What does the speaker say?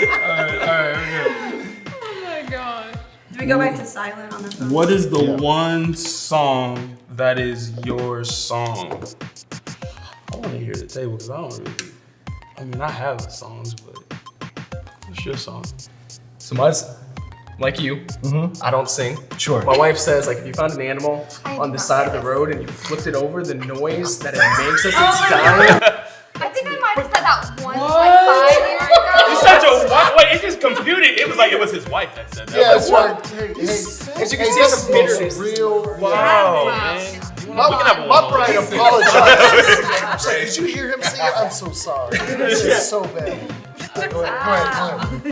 Alright, Oh my god. Do we go back to silent on the phone? What is the one song that is your song? I want to hear the table because I don't really. I mean, I have songs, but what's your song? So mine's like you. I don't sing. Sure. My wife says like if you found an animal I on do the not side say of the this. road and you flipped it over, the noise that it makes as it's dying. I think I might have said that once, like 5 years ago. He's such a wait. It just computed. It was like it was his wife that said that. Yeah, that's right. Hey, As you can hey, see, this some is bitterness. real. Wow, Wow. man. My bride apologized. She's like, did you hear him sing it? I'm so sorry. This is so bad. Go ahead.